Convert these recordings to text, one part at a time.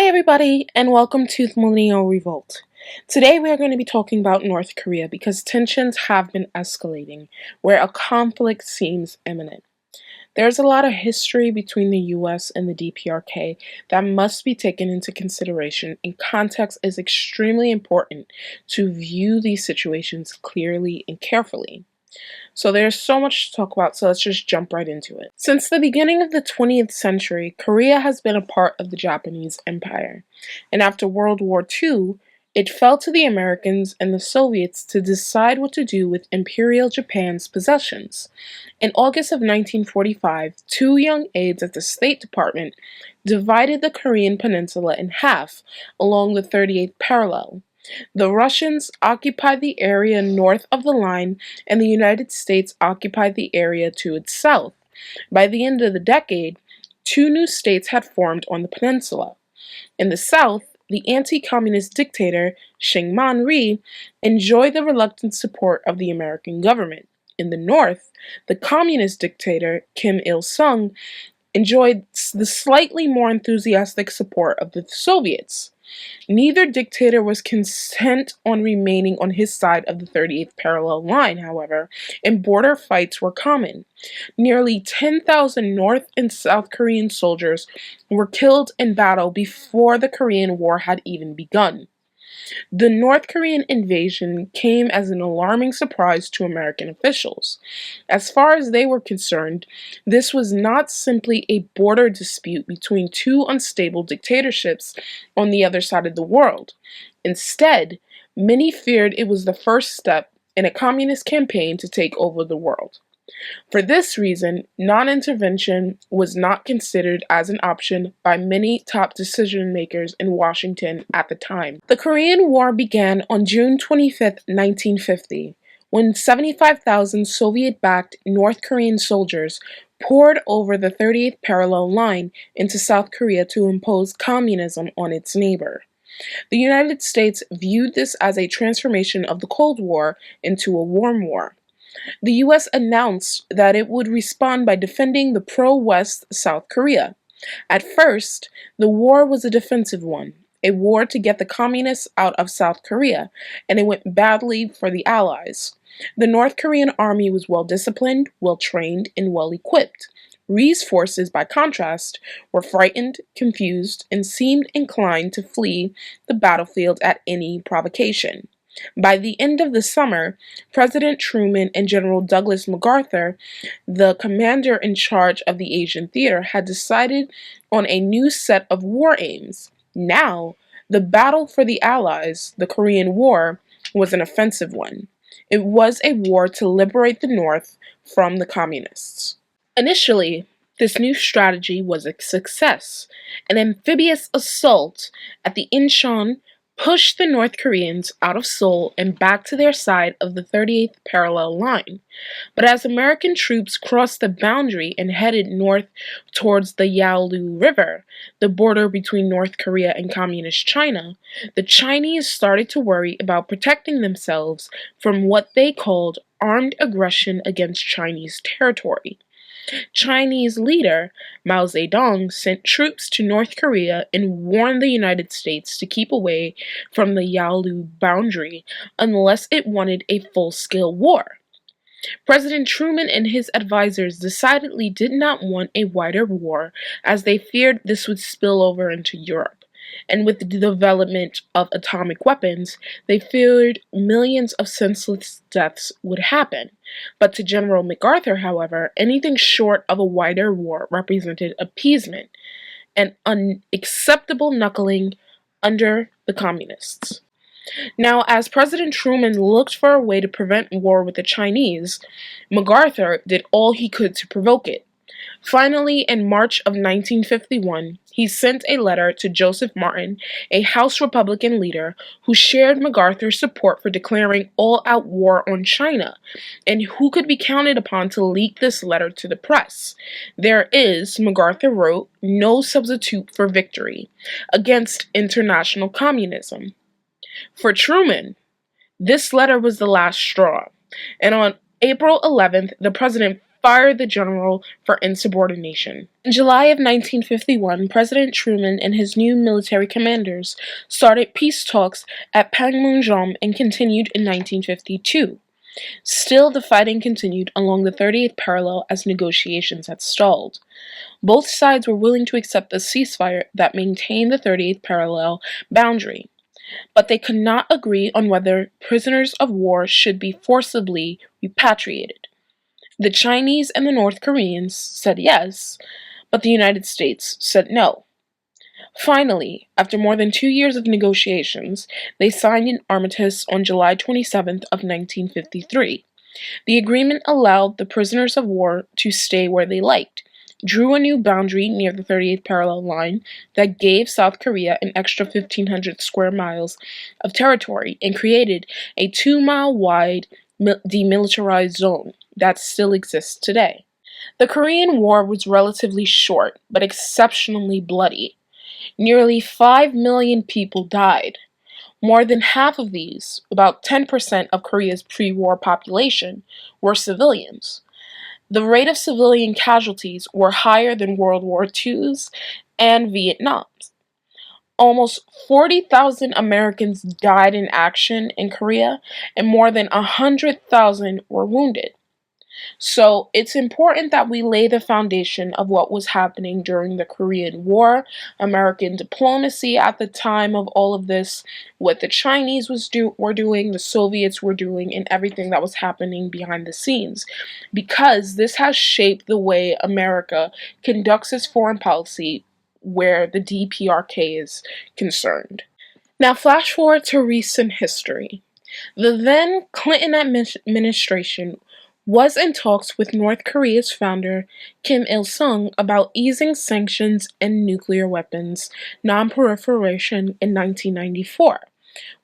Hi everybody, and welcome to the Millennial Revolt. Today we are going to be talking about North Korea because tensions have been escalating, where a conflict seems imminent. There's a lot of history between the US and the DPRK that must be taken into consideration, and context is extremely important to view these situations clearly and carefully. So there's so much to talk about, so let's just jump right into it. Since the beginning of the 20th century, Korea has been a part of the Japanese Empire. And after World War II, it fell to the Americans and the Soviets to decide what to do with Imperial Japan's possessions. In August of 1945, two young aides at the State Department divided the Korean peninsula in half along the 38th parallel. The Russians occupied the area north of the line, and the United States occupied the area to its south. By the end of the decade, two new states had formed on the peninsula. In the south, the anti-communist dictator Syngman Rhee enjoyed the reluctant support of the American government. In the north, the communist dictator Kim Il-sung enjoyed the slightly more enthusiastic support of the Soviets. Neither dictator was content on remaining on his side of the 38th parallel line, however, and border fights were common. Nearly 10,000 North and South Korean soldiers were killed in battle before the Korean War had even begun. The North Korean invasion came as an alarming surprise to American officials. As far as they were concerned, this was not simply a border dispute between two unstable dictatorships on the other side of the world. Instead, many feared it was the first step in a communist campaign to take over the world. For this reason, non-intervention was not considered as an option by many top decision makers in Washington at the time. The Korean War began on June 25, 1950, when 75,000 Soviet-backed North Korean soldiers poured over the 38th parallel line into South Korea to impose communism on its neighbor. The United States viewed this as a transformation of the Cold War into a warm war. The U.S. announced that it would respond by defending the pro-West South Korea. At first, the war was a defensive one, a war to get the communists out of South Korea, and it went badly for the Allies. The North Korean army was well-disciplined, well-trained, and well-equipped. Rhee's forces, by contrast, were frightened, confused, and seemed inclined to flee the battlefield at any provocation. By the end of the summer, President Truman and General Douglas MacArthur, the commander in charge of the Asian theater, had decided on a new set of war aims. Now, the battle for the Allies, the Korean War, was an offensive one. It was a war to liberate the North from the communists. Initially, this new strategy was a success. An amphibious assault at the Incheon pushed the North Koreans out of Seoul and back to their side of the 38th parallel line. But as American troops crossed the boundary and headed north towards the Yalu River, the border between North Korea and Communist China, the Chinese started to worry about protecting themselves from what they called armed aggression against Chinese territory. Chinese leader Mao Zedong sent troops to North Korea and warned the United States to keep away from the Yalu boundary unless it wanted a full-scale war. President Truman and his advisors decidedly did not want a wider war, as they feared this would spill over into Europe. And with the development of atomic weapons, they feared millions of senseless deaths would happen. But to General MacArthur, however, anything short of a wider war represented appeasement, an unacceptable knuckling under the communists. Now, as President Truman looked for a way to prevent war with the Chinese, MacArthur did all he could to provoke it. Finally, in March of 1951, he sent a letter to Joseph Martin, a House Republican leader, who shared MacArthur's support for declaring all-out war on China, and who could be counted upon to leak this letter to the press. There is, MacArthur wrote, no substitute for victory against international communism. For Truman, this letter was the last straw, and on April 11th, the president fired the general for insubordination. In July of 1951, President Truman and his new military commanders started peace talks at Panmunjom and continued in 1952. Still, the fighting continued along the 38th parallel as negotiations had stalled. Both sides were willing to accept a ceasefire that maintained the 38th parallel boundary, but they could not agree on whether prisoners of war should be forcibly repatriated. The Chinese and the North Koreans said yes, but the United States said no. Finally, after more than 2 years of negotiations, they signed an armistice on July 27th of 1953. The agreement allowed the prisoners of war to stay where they liked, drew a new boundary near the 38th parallel line that gave South Korea an extra 1,500 square miles of territory, and created a 2-mile wide demilitarized zone that still exists today. The Korean War was relatively short, but exceptionally bloody. Nearly 5 million people died. More than half of these, about 10% of Korea's pre-war population, were civilians. The rate of civilian casualties were higher than World War II's and Vietnam's. Almost 40,000 Americans died in action in Korea, and more than 100,000 were wounded. So it's important that we lay the foundation of what was happening during the Korean War, American diplomacy at the time of all of this, what the Chinese were doing, the Soviets were doing, and everything that was happening behind the scenes, because this has shaped the way America conducts its foreign policy where the DPRK is concerned. Now flash forward to recent history. The then Clinton administration was in talks with North Korea's founder, Kim Il-sung, about easing sanctions and nuclear weapons non-proliferation in 1994,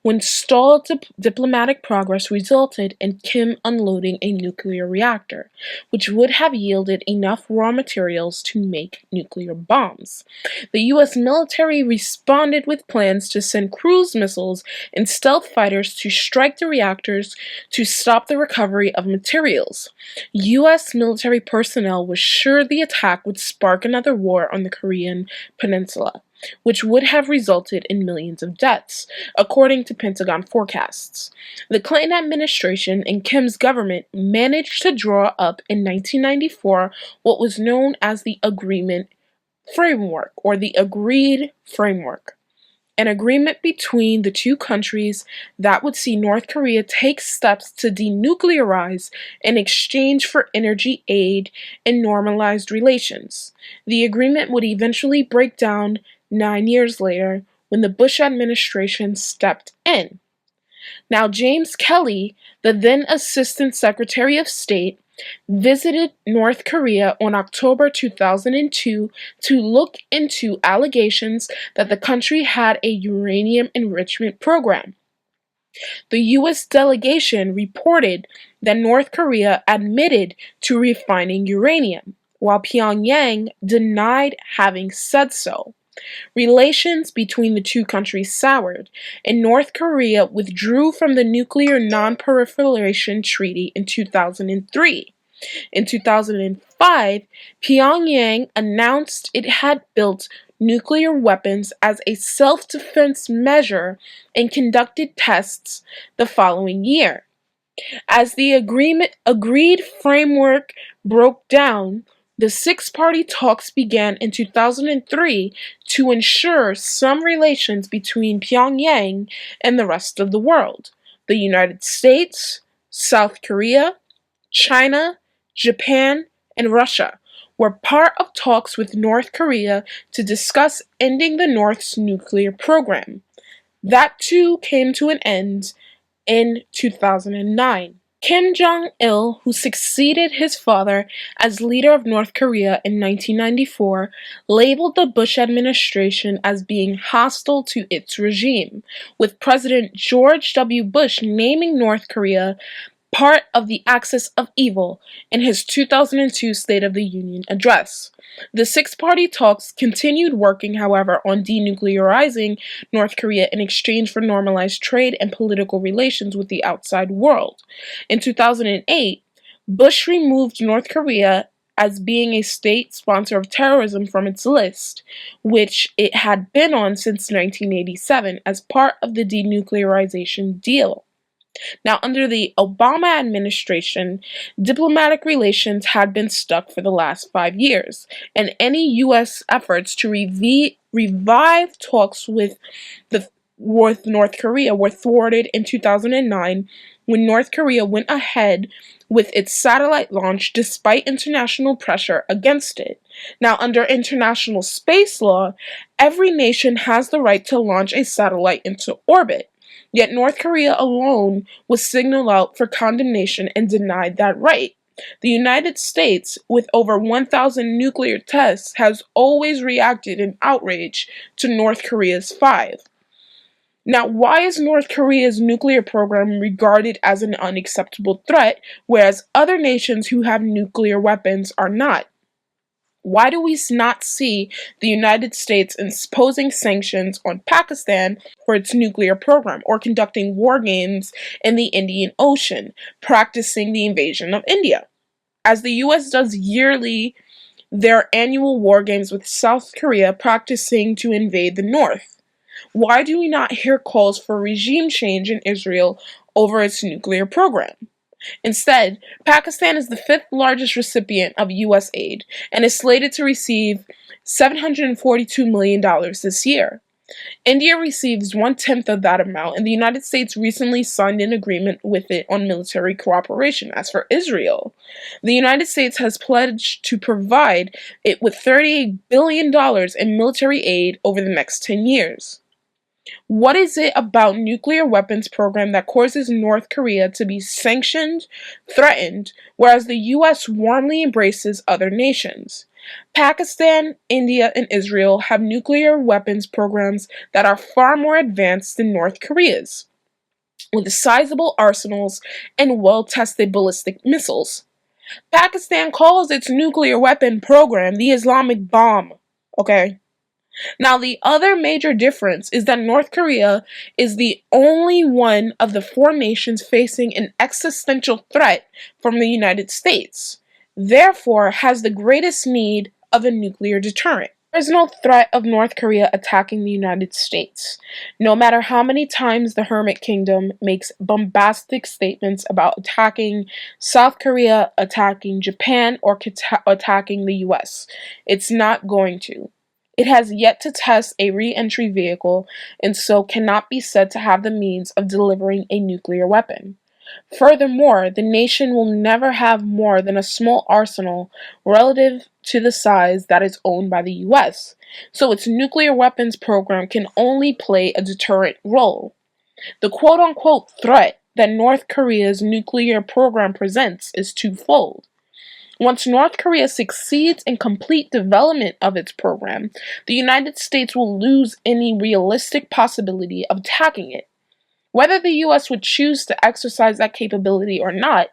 when stalled diplomatic progress resulted in Kim unloading a nuclear reactor, which would have yielded enough raw materials to make nuclear bombs. The U.S. military responded with plans to send cruise missiles and stealth fighters to strike the reactors to stop the recovery of materials. U.S. military personnel was sure the attack would spark another war on the Korean Peninsula, which would have resulted in millions of deaths, according to Pentagon forecasts. The Clinton administration and Kim's government managed to draw up in 1994 what was known as the Agreement Framework, or the Agreed Framework, an agreement between the two countries that would see North Korea take steps to denuclearize in exchange for energy aid and normalized relations. The agreement would eventually break down 9 years later when the Bush administration stepped in. Now, James Kelly, the then Assistant Secretary of State, visited North Korea on October 2002 to look into allegations that the country had a uranium enrichment program. The U.S. delegation reported that North Korea admitted to refining uranium, while Pyongyang denied having said so. Relations between the two countries soured, and North Korea withdrew from the Nuclear Non-Proliferation Treaty in 2003. In 2005, Pyongyang announced it had built nuclear weapons as a self-defense measure and conducted tests the following year. As the agreed framework broke down, the SixParty Talks began in 2003 to ensure some relations between Pyongyang and the rest of the world. The United States, South Korea, China, Japan, and Russia were part of talks with North Korea to discuss ending the North's nuclear program. That too came to an end in 2009. Kim Jong-il, who succeeded his father as leader of North Korea in 1994, labeled the Bush administration as being hostile to its regime, with President George W. Bush naming North Korea part of the axis of evil in his 2002 State of the Union address. The SixParty Talks continued working, however, on denuclearizing North Korea in exchange for normalized trade and political relations with the outside world. In 2008, Bush removed North Korea as being a state sponsor of terrorism from its list, which it had been on since 1987 as part of the denuclearization deal. Now, under the Obama administration, diplomatic relations had been stuck for the last 5 years, and any U.S. efforts to revive talks with North Korea were thwarted in 2009 when North Korea went ahead with its satellite launch despite international pressure against it. Now, under international space law, every nation has the right to launch a satellite into orbit. Yet North Korea alone was singled out for condemnation and denied that right. The United States, with over 1,000 nuclear tests, has always reacted in outrage to North Korea's 5. Now, why is North Korea's nuclear program regarded as an unacceptable threat, whereas other nations who have nuclear weapons are not? Why do we not see the United States imposing sanctions on Pakistan for its nuclear program, or conducting war games in the Indian Ocean, practicing the invasion of India? As the US does yearly their annual war games with South Korea, practicing to invade the North. Why do we not hear calls for regime change in Israel over its nuclear program? Instead, Pakistan is the 5th largest recipient of U.S. aid and is slated to receive $742 million this year. India receives 1/10 of that amount, and the United States recently signed an agreement with it on military cooperation. As for Israel, the United States has pledged to provide it with $38 billion in military aid over the next 10 years. What is it about nuclear weapons program that causes North Korea to be sanctioned, threatened, whereas the US warmly embraces other nations? Pakistan, India, and Israel have nuclear weapons programs that are far more advanced than North Korea's, with sizable arsenals and well-tested ballistic missiles. Pakistan calls its nuclear weapon program the Islamic bomb, okay? Now, the other major difference is that North Korea is the only one of the 4 nations facing an existential threat from the United States, therefore has the greatest need of a nuclear deterrent. There is no threat of North Korea attacking the United States, no matter how many times the Hermit Kingdom makes bombastic statements about attacking South Korea, attacking Japan, or attacking the US. It's not going to. It has yet to test a re-entry vehicle and so cannot be said to have the means of delivering a nuclear weapon. Furthermore, the nation will never have more than a small arsenal relative to the size that is owned by the US, so its nuclear weapons program can only play a deterrent role. The quote-unquote threat that North Korea's nuclear program presents is twofold. Once North Korea succeeds in complete development of its program, the United States will lose any realistic possibility of attacking it. Whether the US would choose to exercise that capability or not,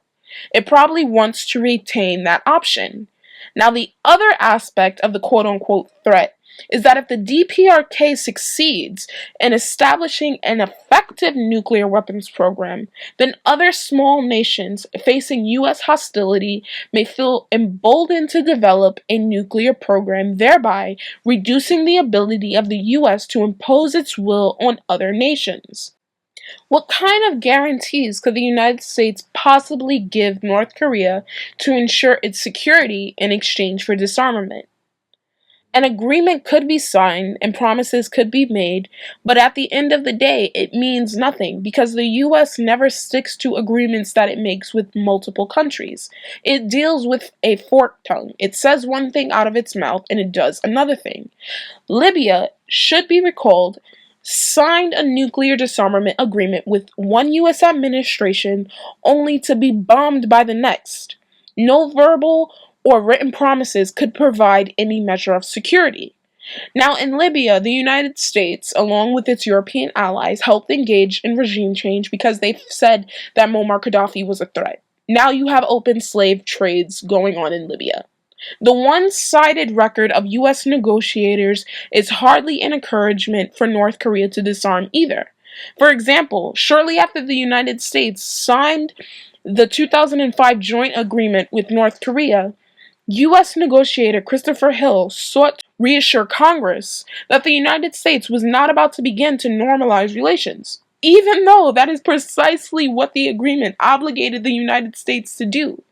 it probably wants to retain that option. Now, the other aspect of the quote-unquote threat is that if the DPRK succeeds in establishing an effective nuclear weapons program, then other small nations facing U.S. hostility may feel emboldened to develop a nuclear program, thereby reducing the ability of the U.S. to impose its will on other nations. What kind of guarantees could the United States possibly give North Korea to ensure its security in exchange for disarmament? An agreement could be signed and promises could be made, but at the end of the day, it means nothing because the US never sticks to agreements that it makes with multiple countries. It deals with a forked tongue. It says one thing out of its mouth and it does another thing. Libya, should be recalled, signed a nuclear disarmament agreement with one US administration only to be bombed by the next. No verbal or written promises could provide any measure of security. Now, in Libya, the United States, along with its European allies, helped engage in regime change because they said that Muammar Gaddafi was a threat. Now you have open slave trades going on in Libya. The one-sided record of U.S. negotiators is hardly an encouragement for North Korea to disarm either. For example, shortly after the United States signed the 2005 joint agreement with North Korea, U.S. negotiator Christopher Hill sought to reassure Congress that the United States was not about to begin to normalize relations, even though that is precisely what the agreement obligated the United States to do.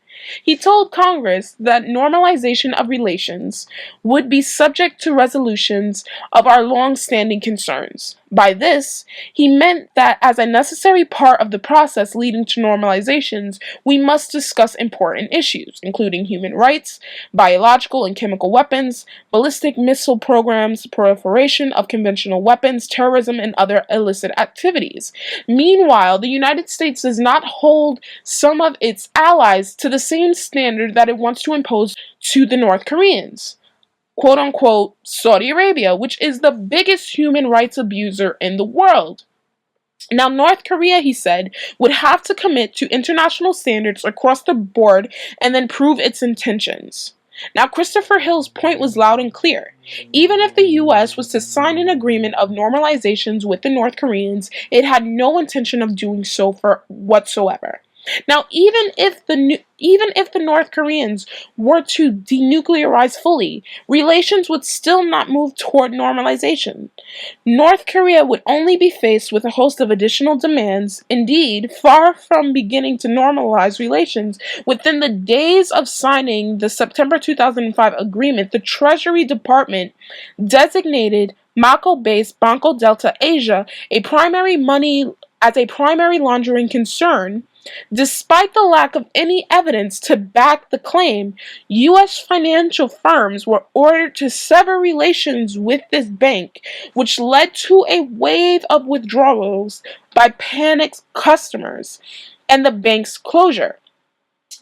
He told Congress that normalization of relations would be subject to resolutions of our long-standing concerns. By this, he meant that as a necessary part of the process leading to normalizations, we must discuss important issues, including human rights, biological and chemical weapons, ballistic missile programs, proliferation of conventional weapons, terrorism, and other illicit activities. Meanwhile, the United States does not hold some of its allies to the same standard that it wants to impose to the North Koreans. Quote unquote, Saudi Arabia, which is the biggest human rights abuser in the world. Now, North Korea, he said, would have to commit to international standards across the board and then prove its intentions. Now, Christopher Hill's point was loud and clear. Even if the U.S. was to sign an agreement of normalizations with the North Koreans, it had no intention of doing so for whatsoever. Now, even if the North Koreans were to denuclearize fully, relations would still not move toward normalization. North Korea would only be faced with a host of additional demands. Indeed, far from beginning to normalize relations, within the days of signing the September 2005 agreement, the Treasury Department designated Mako-based Banco Delta Asia as a primary laundering concern. Despite the lack of any evidence to back the claim, U.S. financial firms were ordered to sever relations with this bank, which led to a wave of withdrawals by panicked customers and the bank's closure.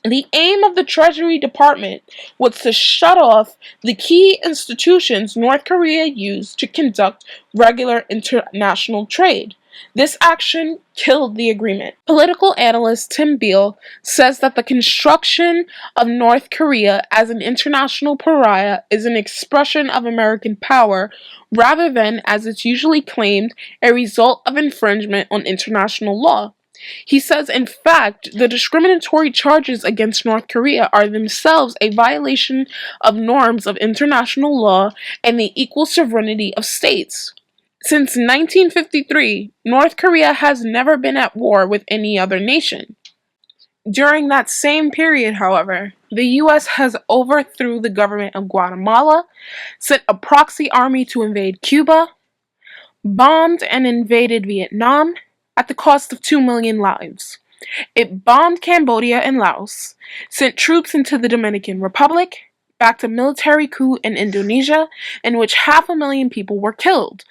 The aim of the Treasury Department was to shut off the key institutions North Korea used to conduct regular international trade. This action killed the agreement. Political analyst Tim Beale says that the construction of North Korea as an international pariah is an expression of American power rather than, as it's usually claimed, a result of infringement on international law. He says, in fact, the discriminatory charges against North Korea are themselves a violation of norms of international law and the equal sovereignty of states. Since 1953, North Korea has never been at war with any other nation. During that same period, however, the U.S. has overthrew the government of Guatemala, sent a proxy army to invade Cuba, bombed and invaded Vietnam at the cost of 2 million lives. It bombed Cambodia and Laos, sent troops into the Dominican Republic, backed a military coup in Indonesia in which 500,000 people were killed,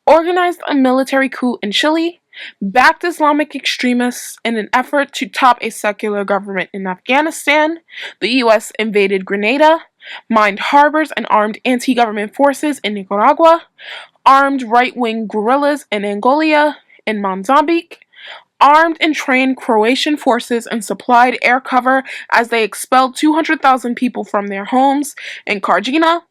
organized a military coup in Chile, backed Islamic extremists in an effort to top a secular government in Afghanistan. The U.S. invaded Grenada, mined harbors and armed anti-government forces in Nicaragua, armed right-wing guerrillas in Angola and Mozambique, armed and trained Croatian forces and supplied air cover as they expelled 200,000 people from their homes in Cartagena,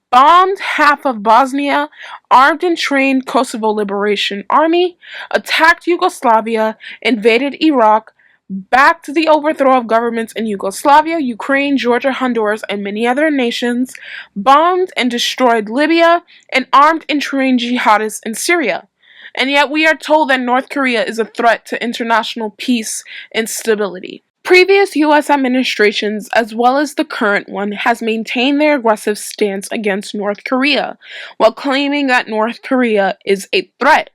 bombed half of Bosnia, armed and trained Kosovo Liberation Army, attacked Yugoslavia, invaded Iraq, backed the overthrow of governments in Yugoslavia, Ukraine, Georgia, Honduras, and many other nations, bombed and destroyed Libya, and armed and trained jihadists in Syria. And yet we are told that North Korea is a threat to international peace and stability. Previous U.S. administrations, as well as the current one, has maintained their aggressive stance against North Korea, while claiming that North Korea is a threat.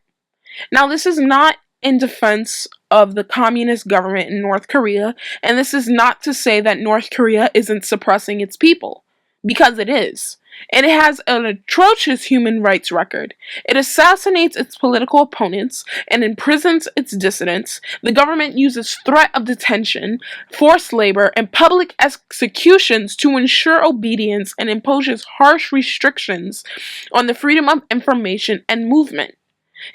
Now, this is not in defense of the communist government in North Korea, and this is not to say that North Korea isn't suppressing its people, because it is. And it has an atrocious human rights record. It assassinates its political opponents and imprisons its dissidents. The government uses threat of detention, forced labor, and public executions to ensure obedience and imposes harsh restrictions on the freedom of information and movement.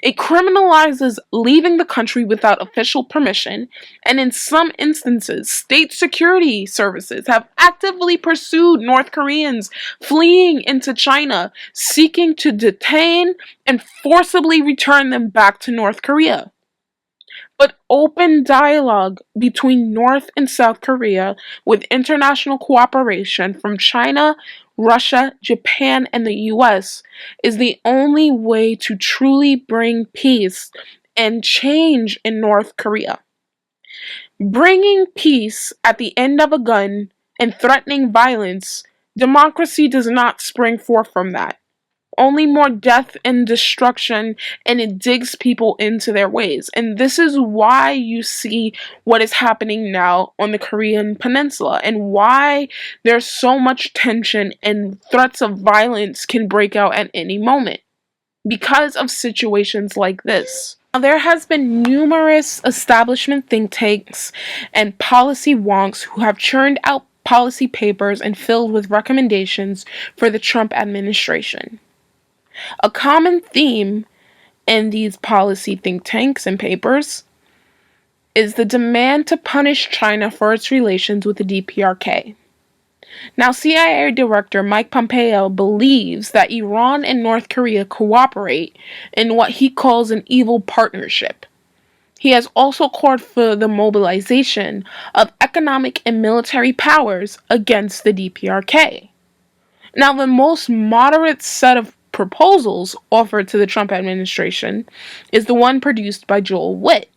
It criminalizes leaving the country without official permission, and in some instances, state security services have actively pursued North Koreans fleeing into China, seeking to detain and forcibly return them back to North Korea. But open dialogue between North and South Korea, with international cooperation from China, Russia, Japan, and the US, is the only way to truly bring peace and change in North Korea. Bringing peace at the end of a gun and threatening violence, democracy does not spring forth from that. Only more death and destruction, and it digs people into their ways. And this is why you see what is happening now on the Korean Peninsula, and why there's so much tension and threats of violence can break out at any moment because of situations like this. Now, there has been numerous establishment think tanks and policy wonks who have churned out policy papers and filled with recommendations for the Trump administration. A common theme in these policy think tanks and papers is the demand to punish China for its relations with the DPRK. Now, CIA Director Mike Pompeo believes that Iran and North Korea cooperate in what he calls an evil partnership. He has also called for the mobilization of economic and military powers against the DPRK. Now, the most moderate set of proposals offered to the Trump administration is the one produced by Joel Witt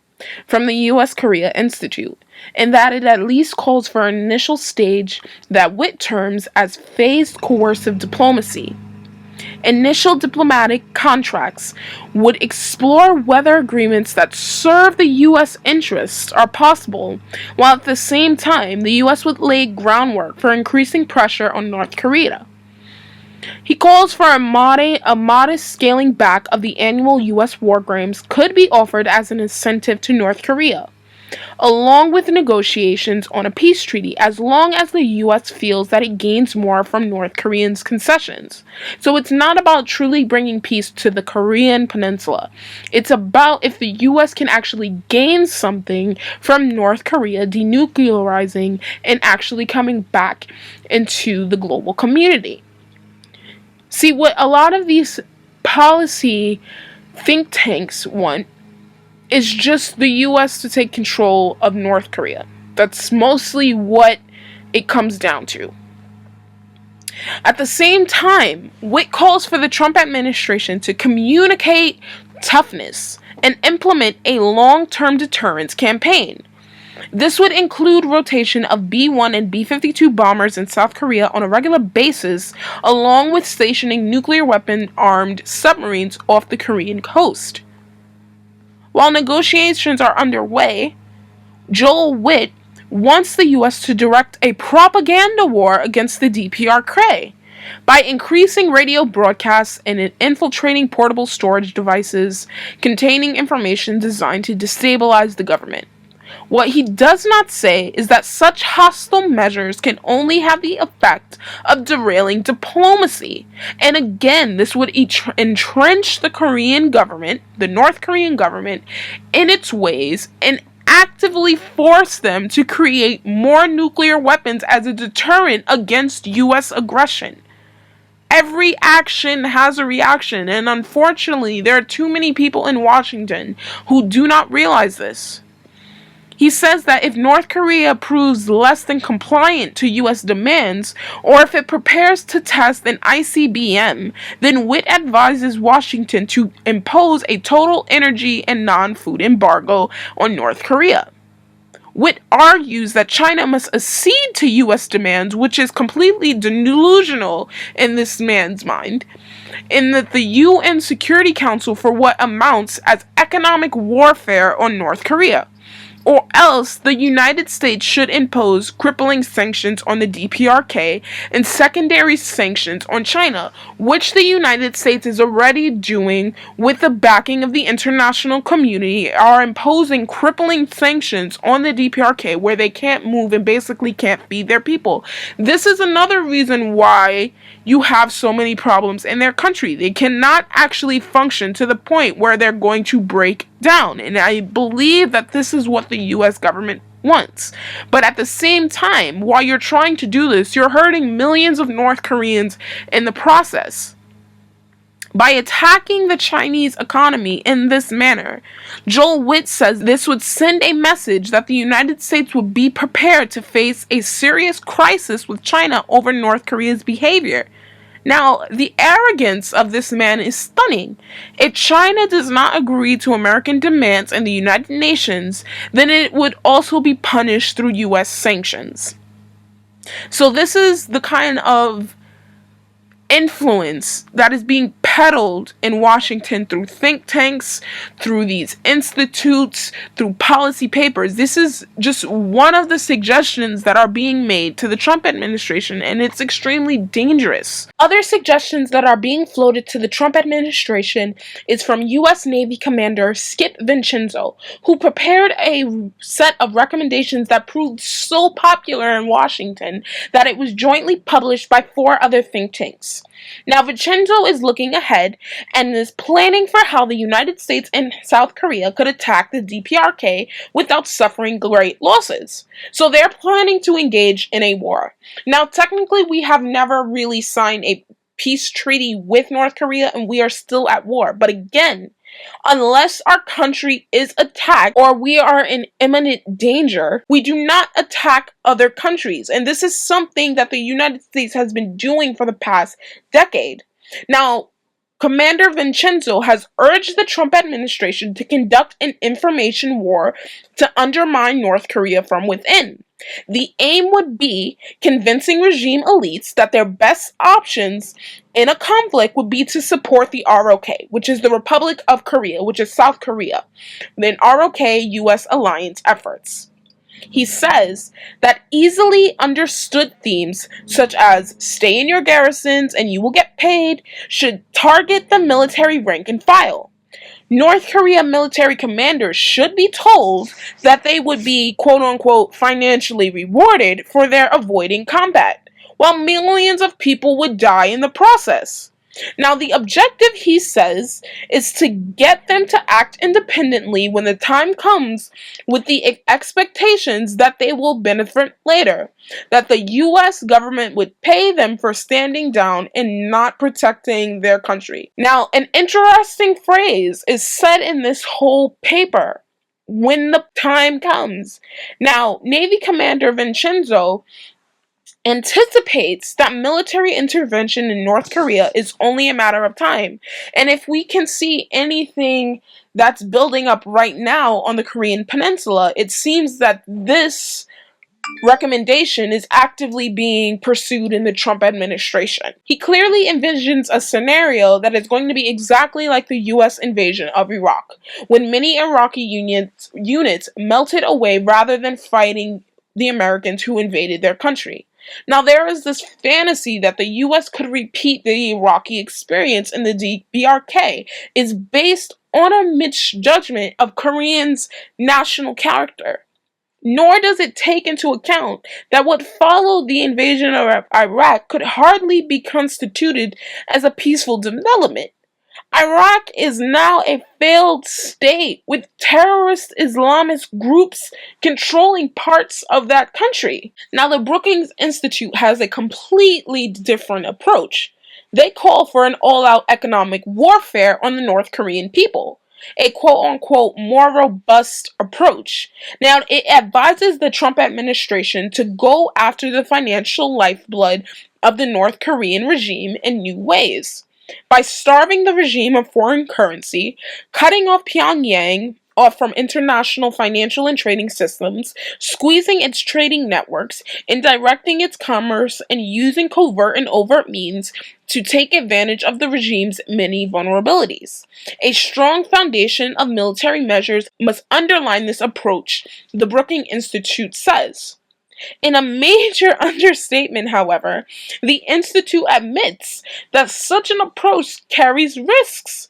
from the U.S. Korea Institute, in that it at least calls for an initial stage that Witt terms as phased coercive diplomacy. Initial diplomatic contracts would explore whether agreements that serve the U.S. interests are possible, while at the same time the U.S. would lay groundwork for increasing pressure on North Korea. He calls for a modest scaling back of the annual U.S. war crimes could be offered as an incentive to North Korea, along with negotiations on a peace treaty, as long as the U.S. feels that it gains more from North Koreans' concessions. So it's not about truly bringing peace to the Korean Peninsula. It's about if the U.S. can actually gain something from North Korea denuclearizing and actually coming back into the global community. See, what a lot of these policy think tanks want is just the U.S. to take control of North Korea. That's mostly what it comes down to. At the same time, Witt calls for the Trump administration to communicate toughness and implement a long-term deterrence campaign. This would include rotation of B-1 and B-52 bombers in South Korea on a regular basis, along with stationing nuclear weapon-armed submarines off the Korean coast. While negotiations are underway, Joel Witt wants the U.S. to direct a propaganda war against the DPRK by increasing radio broadcasts and infiltrating portable storage devices containing information designed to destabilize the government. What he does not say is that such hostile measures can only have the effect of derailing diplomacy. And again, this would entrench the Korean government, the North Korean government, in its ways and actively force them to create more nuclear weapons as a deterrent against U.S. aggression. Every action has a reaction, and unfortunately, there are too many people in Washington who do not realize this. He says that if North Korea proves less than compliant to U.S. demands, or if it prepares to test an ICBM, then Witt advises Washington to impose a total energy and non-food embargo on North Korea. Witt argues that China must accede to U.S. demands, which is completely delusional in this man's mind, in that the UN Security Council for what amounts as economic warfare on North Korea. or else the United States should impose crippling sanctions on the DPRK and secondary sanctions on China, which the United States is already doing with the backing of the international community, are imposing crippling sanctions on the DPRK where they can't move and basically can't feed their people. This is another reason why you have so many problems in their country. They cannot actually function to the point where they're going to break down. And I believe that this is what the US government wants. But at the same time, while you're trying to do this, you're hurting millions of North Koreans in the process. By attacking the Chinese economy in this manner, Joel Witt says this would send a message that the United States would be prepared to face a serious crisis with China over North Korea's behavior. Now, the arrogance of this man is stunning. If China does not agree to American demands in the United Nations, then it would also be punished through US sanctions. So this is the kind of influence that is being peddled in Washington through think tanks, through these institutes, through policy papers. This is just one of the suggestions that are being made to the Trump administration, and it's extremely dangerous. Other suggestions that are being floated to the Trump administration is from U.S. Navy Commander Skip Vincenzo, who prepared a set of recommendations that proved so popular in Washington that it was jointly published by 4 other think tanks. Now, Vincenzo is looking ahead and is planning for how the United States and South Korea could attack the DPRK without suffering great losses. So they're planning to engage in a war. Now, technically, we have never really signed a peace treaty with North Korea, and we are still at war. But again, unless our country is attacked or we are in imminent danger, we do not attack other countries. And this is something that the United States has been doing for the past decade. Now, Commander Vincenzo has urged the Trump administration to conduct an information war to undermine North Korea from within. The aim would be convincing regime elites that their best options in a conflict would be to support the ROK, which is the Republic of Korea, which is South Korea, then ROK-US alliance efforts. He says that easily understood themes such as stay in your garrisons and you will get paid should target the military rank and file. North Korea military commanders should be told that they would be quote-unquote financially rewarded for their avoiding combat, while millions of people would die in the process. Now, the objective, he says, is to get them to act independently when the time comes, with the expectations that they will benefit later, that the U.S. government would pay them for standing down and not protecting their country. Now, an interesting phrase is said in this whole paper: when the time comes. Now, Navy Commander Vincenzo anticipates that military intervention in North Korea is only a matter of time. And if we can see anything that's building up right now on the Korean Peninsula, it seems that this recommendation is actively being pursued in the Trump administration. He clearly envisions a scenario that is going to be exactly like the U.S. invasion of Iraq, when many Iraqi units melted away rather than fighting the Americans who invaded their country. Now, there is this fantasy that the U.S. could repeat the Iraqi experience in the DPRK is based on a misjudgment of Koreans' national character. Nor does it take into account that what followed the invasion of Iraq could hardly be constituted as a peaceful development. Iraq is now a failed state with terrorist Islamist groups controlling parts of that country. Now, the Brookings Institute has a completely different approach. They call for an all-out economic warfare on the North Korean people, a quote-unquote more robust approach. Now, it advises the Trump administration to go after the financial lifeblood of the North Korean regime in new ways. By starving the regime of foreign currency, cutting off Pyongyang off from international financial and trading systems, squeezing its trading networks, and directing its commerce and using covert and overt means to take advantage of the regime's many vulnerabilities. A strong foundation of military measures must underline this approach, the Brookings Institute says. In a major understatement, however, the Institute admits that such an approach carries risks.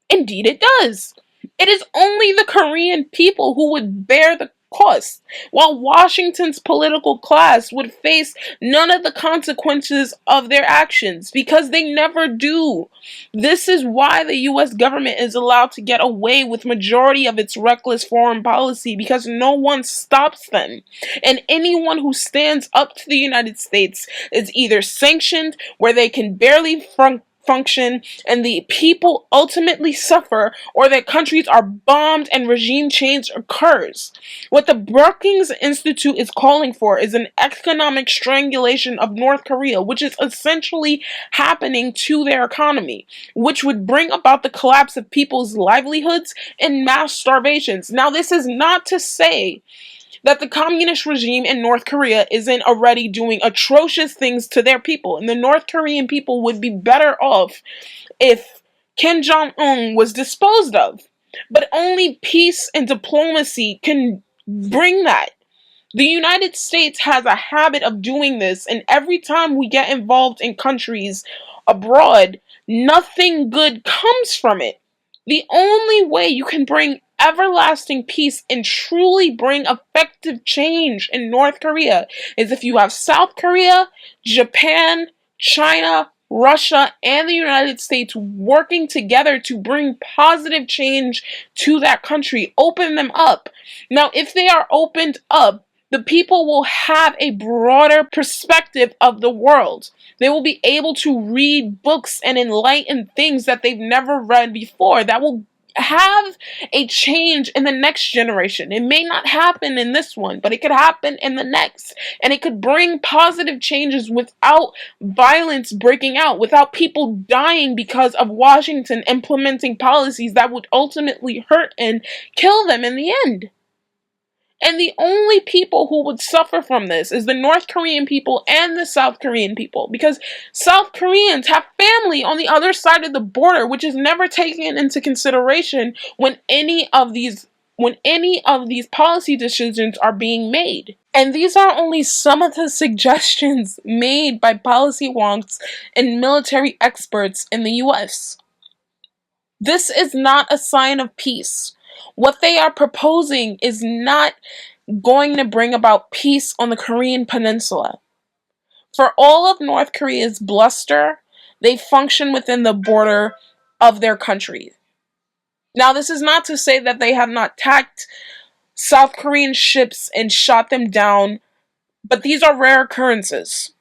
Indeed, it does. It is only the Korean people who would bear the cost, while Washington's political class would face none of the consequences of their actions, because they never do. This is why the US government is allowed to get away with majority of its reckless foreign policy, because no one stops them. And anyone who stands up to the United States is either sanctioned, where they can barely function and the people ultimately suffer, or their countries are bombed and regime change occurs. What the Brookings Institute is calling for is an economic strangulation of North Korea, which is essentially happening to their economy, which would bring about the collapse of people's livelihoods and mass starvations. Now, this is not to say that the communist regime in North Korea isn't already doing atrocious things to their people, and the North Korean people would be better off if Kim Jong-un was disposed of. But only peace and diplomacy can bring that. The United States has a habit of doing this, and every time we get involved in countries abroad, nothing good comes from it. The only way you can bring everlasting peace and truly bring effective change in North Korea is if you have South Korea, Japan, China, Russia, and the United States working together to bring positive change to that country, open them up. Now, if they are opened up, the people will have a broader perspective of the world. They will be able to read books and enlighten things that they've never read before. That will have a change in the next generation. It may not happen in this one, but it could happen in the next. And it could bring positive changes without violence breaking out, without people dying because of Washington implementing policies that would ultimately hurt and kill them in the end. And the only people who would suffer from this is the North Korean people and the South Korean people, because South Koreans have family on the other side of the border, which is never taken into consideration when any of these policy decisions are being made. And these are only some of the suggestions made by policy wonks and military experts in the US. This is not a sign of peace. What they are proposing is not going to bring about peace on the Korean Peninsula. For all of North Korea's bluster, they function within the border of their country. Now, this is not to say that they have not attacked South Korean ships and shot them down, but these are rare occurrences.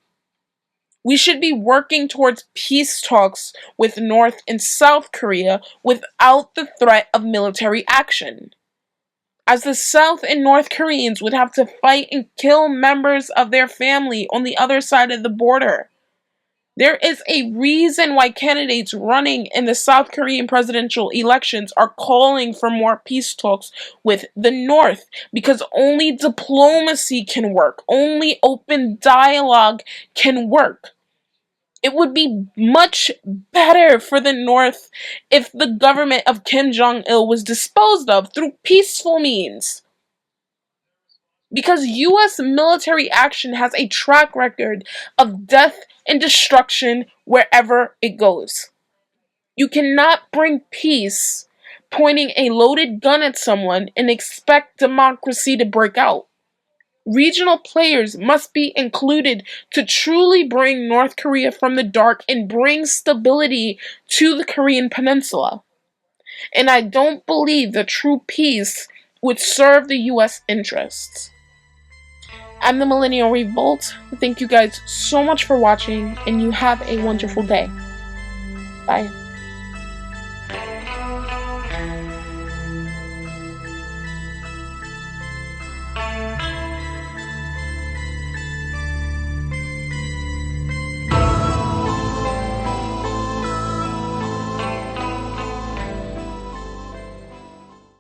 We should be working towards peace talks with North and South Korea without the threat of military action, as the South and North Koreans would have to fight and kill members of their family on the other side of the border. There is a reason why candidates running in the South Korean presidential elections are calling for more peace talks with the North, because only diplomacy can work. Only open dialogue can work. It would be much better for the North if the government of Kim Jong-il was disposed of through peaceful means. Because US military action has a track record of death and destruction wherever it goes. You cannot bring peace pointing a loaded gun at someone and expect democracy to break out. Regional players must be included to truly bring North Korea from the dark and bring stability to the Korean Peninsula. And I don't believe that true peace would serve the US interests. I'm the Millennial Revolt. Thank you guys so much for watching, and you have a wonderful day. Bye.